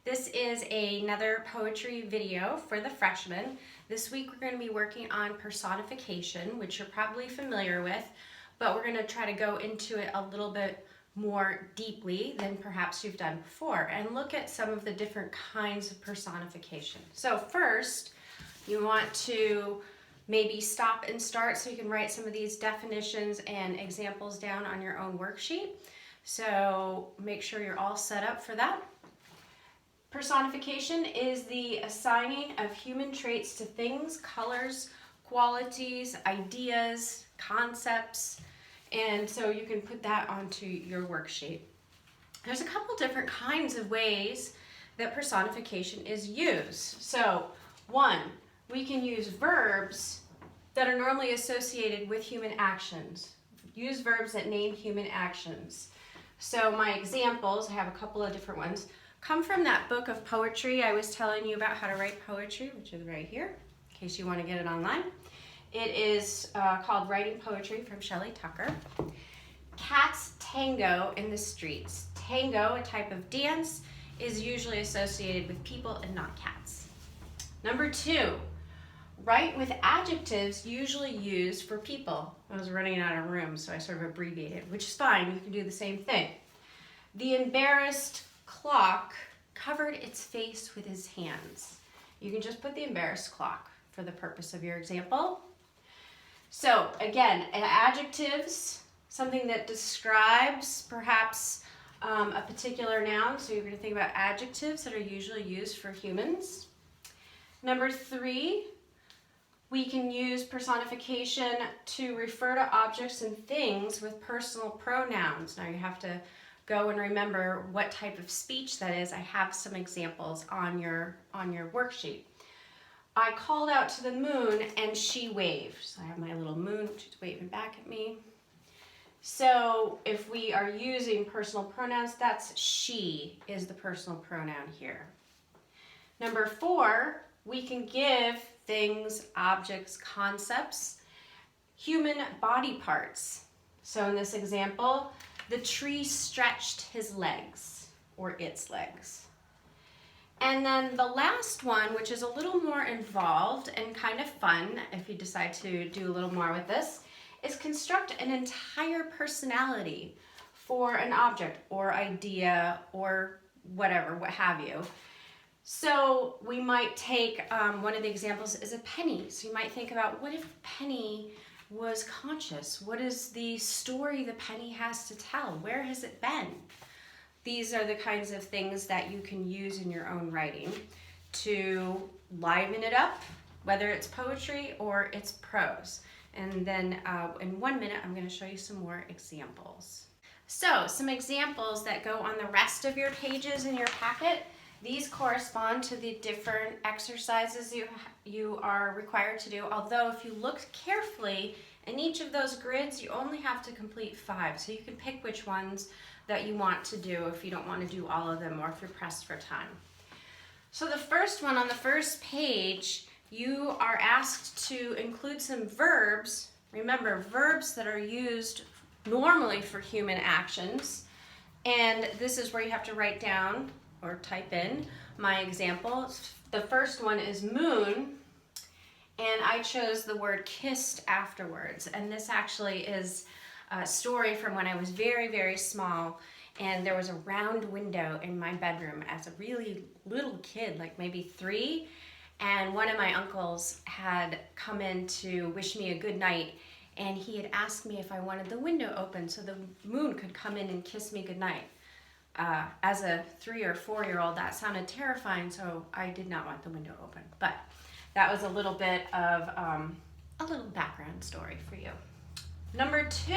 This is another poetry video for the freshmen. This week we're going to be working on personification, which you're probably familiar with, but we're going to try to go into it a little bit more deeply than perhaps you've done before and look at some of the different kinds of personification. So first, you want to maybe stop and start so you can write some of these definitions and examples down on your own worksheet. So make sure you're all set up for that. Personification is the assigning of human traits to things, colors, qualities, ideas, concepts, and so you can put that onto your worksheet. There's a couple different kinds of ways that personification is used. So, one, we can use verbs that are normally associated with human actions. Use verbs that name human actions. So my examples, I have a couple of different ones, come from that book of poetry I was telling you about how to write poetry, which is right here, in case you want to get it online. It is called Writing Poetry from Shelley Tucker. Cats tango in the streets. Tango, a type of dance, is usually associated with people and not cats. Number two, write with adjectives usually used for people. I was running out of room, so I sort of abbreviated, which is fine. You can do the same thing. The embarrassed clock covered its face with his hands. You can just put the embarrassed clock for the purpose of your example. So again, adjectives, something that describes perhaps a particular noun. So you're going to think about adjectives that are usually used for humans. Number three, we can use personification to refer to objects and things with personal pronouns. Now you have to go and remember what type of speech that is. I have some examples on your worksheet. I called out to the moon and she waved. So I have my little moon, she's waving back at me. So if we are using personal pronouns, that's she is the personal pronoun here. Number four, we can give things, objects, concepts, human body parts. So in this example, the tree stretched his legs or its legs. And then the last one, which is a little more involved and kind of fun, if you decide to do a little more with this, is construct an entire personality for an object or idea or whatever, what have you. So we might take, one of the examples is a penny. So you might think about, what if Penny was conscious? What is the story the penny has to tell? Where has it been? These are the kinds of things that you can use in your own writing to liven it up, whether it's poetry or it's prose. And then in 1 minute, I'm going to show you some more examples. So some examples that go on the rest of your pages in your packet. These correspond to the different exercises you are required to do, although if you look carefully in each of those grids, you only have to complete 5. So you can pick which ones that you want to do if you don't want to do all of them or if you're pressed for time. So the first one on the first page, you are asked to include some verbs. Remember, verbs that are used normally for human actions. And this is where you have to write down or type in my example. The first one is moon, and I chose the word kissed afterwards. And this actually is a story from when I was very, very small, and there was a round window in my bedroom as a really little kid, like maybe 3, and one of my uncles had come in to wish me a good night, and he had asked me if I wanted the window open so the moon could come in and kiss me goodnight. As a 3 or 4-year-old, that sounded terrifying, so I did not want the window open. But that was a little bit of a little background story for you. Number 2,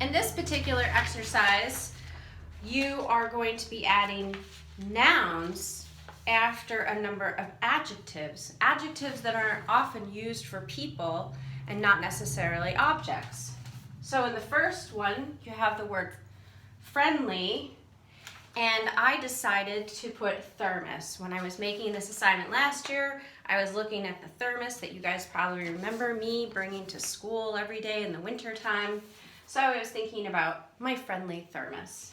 in this particular exercise, you are going to be adding nouns after a number of adjectives. Adjectives that are often used for people and not necessarily objects. So in the first one, you have the word friendly, and I decided to put thermos. When I was making this assignment last year, I was looking at the thermos that you guys probably remember me bringing to school every day in the winter time. So I was thinking about my friendly thermos.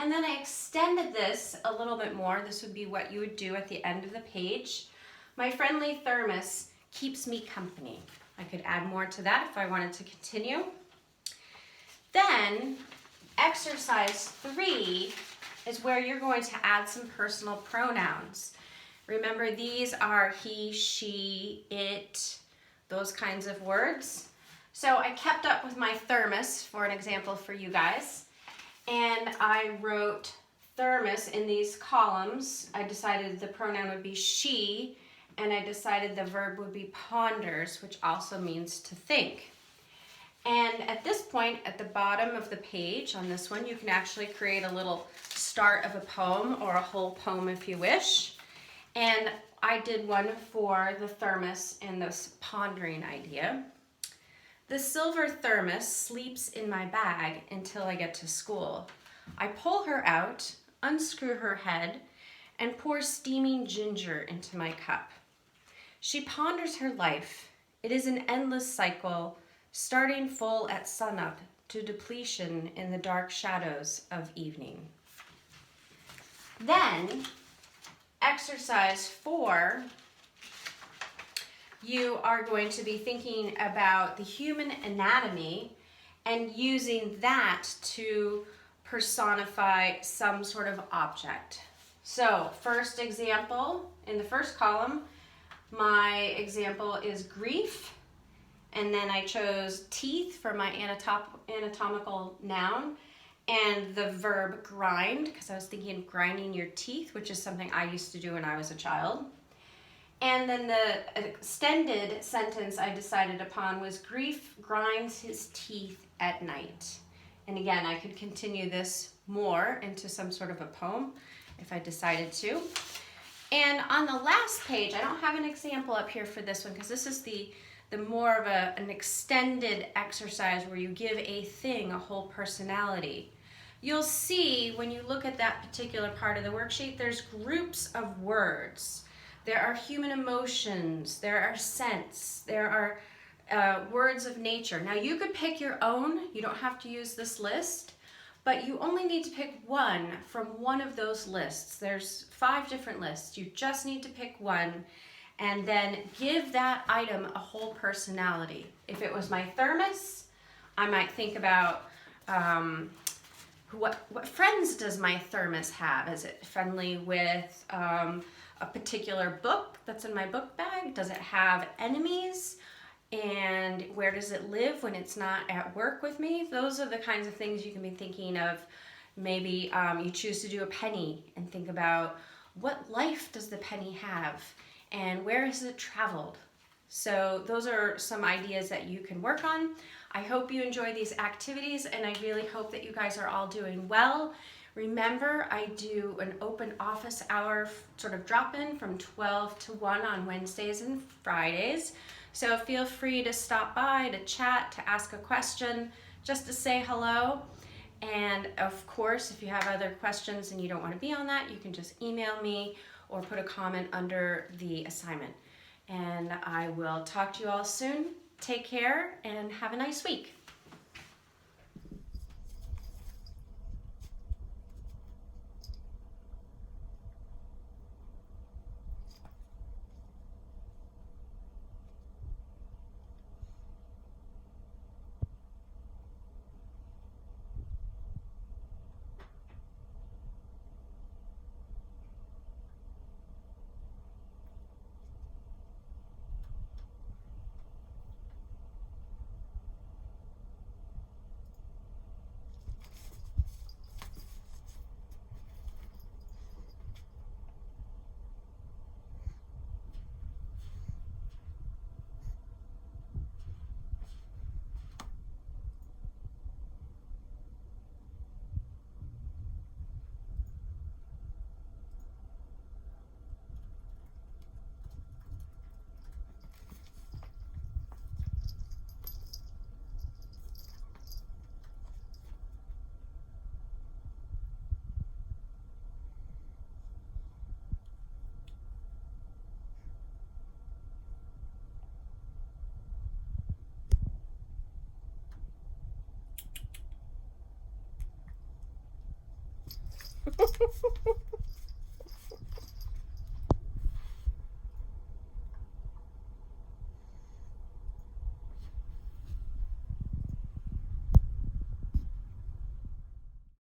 And then I extended this a little bit more. This would be what you would do at the end of the page. My friendly thermos keeps me company. I could add more to that if I wanted to continue. Then exercise 3 is where you're going to add some personal pronouns. Remember, these are he, she, it, those kinds of words. So I kept up with my thermos for an example for you guys. And I wrote thermos in these columns. I decided the pronoun would be she, and I decided the verb would be ponders, which also means to think. And at this point, at the bottom of the page on this one, you can actually create a little start of a poem or a whole poem if you wish. And I did one for the thermos and this pondering idea. The silver thermos sleeps in my bag until I get to school. I pull her out, unscrew her head, and pour steaming ginger into my cup. She ponders her life. It is an endless cycle, starting full at sunup to depletion in the dark shadows of evening. Then, exercise 4, you are going to be thinking about the human anatomy and using that to personify some sort of object. So, first example, in the first column, my example is grief, and then I chose teeth for my anatomical noun, and the verb grind, because I was thinking of grinding your teeth, which is something I used to do when I was a child. And then the extended sentence I decided upon was grief grinds his teeth at night. And again, I could continue this more into some sort of a poem if I decided to. And on the last page, I don't have an example up here for this one because this is the more of an extended exercise where you give a thing a whole personality. You'll see when you look at that particular part of the worksheet, there's groups of words. There are human emotions, there are scents, there are words of nature. Now you could pick your own, you don't have to use this list, but you only need to pick one from one of those lists. There's 5 different lists. You just need to pick one and then give that item a whole personality. If it was my thermos, I might think about what friends does my thermos have? Is it friendly with a particular book that's in my book bag? Does it have enemies? And where does it live when it's not at work with me? Those are the kinds of things you can be thinking of. Maybe you choose to do a penny and think about what life does the penny have and where has it traveled? So those are some ideas that you can work on. I hope you enjoy these activities and I really hope that you guys are all doing well. Remember, I do an open office hour sort of drop-in from 12 to 1 on Wednesdays and Fridays. So feel free to stop by, to chat, to ask a question, just to say hello. And of course, if you have other questions and you don't want to be on that, you can just email me or put a comment under the assignment. And I will talk to you all soon. Take care and have a nice week.